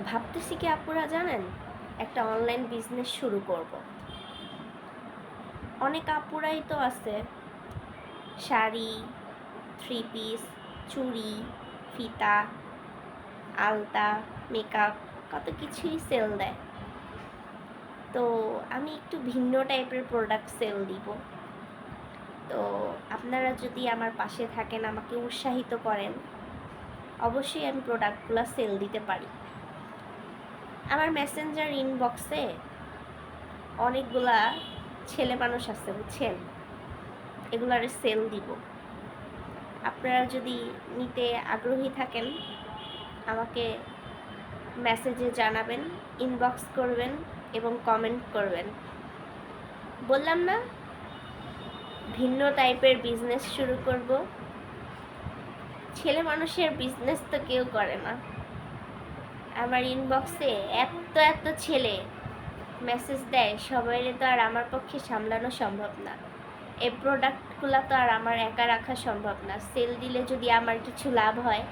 ভাবতেছি কি আপুরা জানেন, একটা অনলাইন বিজনেস শুরু করব। অনেক আপুরাই তো আছে শাড়ি, থ্রি পিস, চুড়ি, ফিতা, আলতা, মেকআপ কত কিছুই সেল দেয়। তো আমি একটু ভিন্ন টাইপের প্রোডাক্ট সেল দিব। তো আপনারা যদি আমার পাশে থাকেন, আমাকে উৎসাহিত করেন, অবশ্যই আমি প্রোডাক্টগুলো সেল দিতে পারি। আমার মেসেঞ্জার ইনবক্সে অনেকগুলা ছেলে মানুষ আছে, বুঝছেন, এগুলার সেল দিব। আপনারা যদি নিতে আগ্রহী থাকেন, আমাকে মেসেজে জানাবেন, ইনবক্স করবেন এবং কমেন্ট করবেন। বললাম না, ভিন্ন টাইপের বিজনেস শুরু করব। ছেলে মানুষের বিজনেস তো কেউ করে না। আমার ইনবক্সে এত এত ছেলে মেসেজ দেয়, সবাইরে তো আর আমার পক্ষে সামলানো সম্ভব না। এই প্রোডাক্টগুলো তো আর আমার একা রাখা সম্ভব না। সেল দিলে যদি আমার কিছু লাভ হয়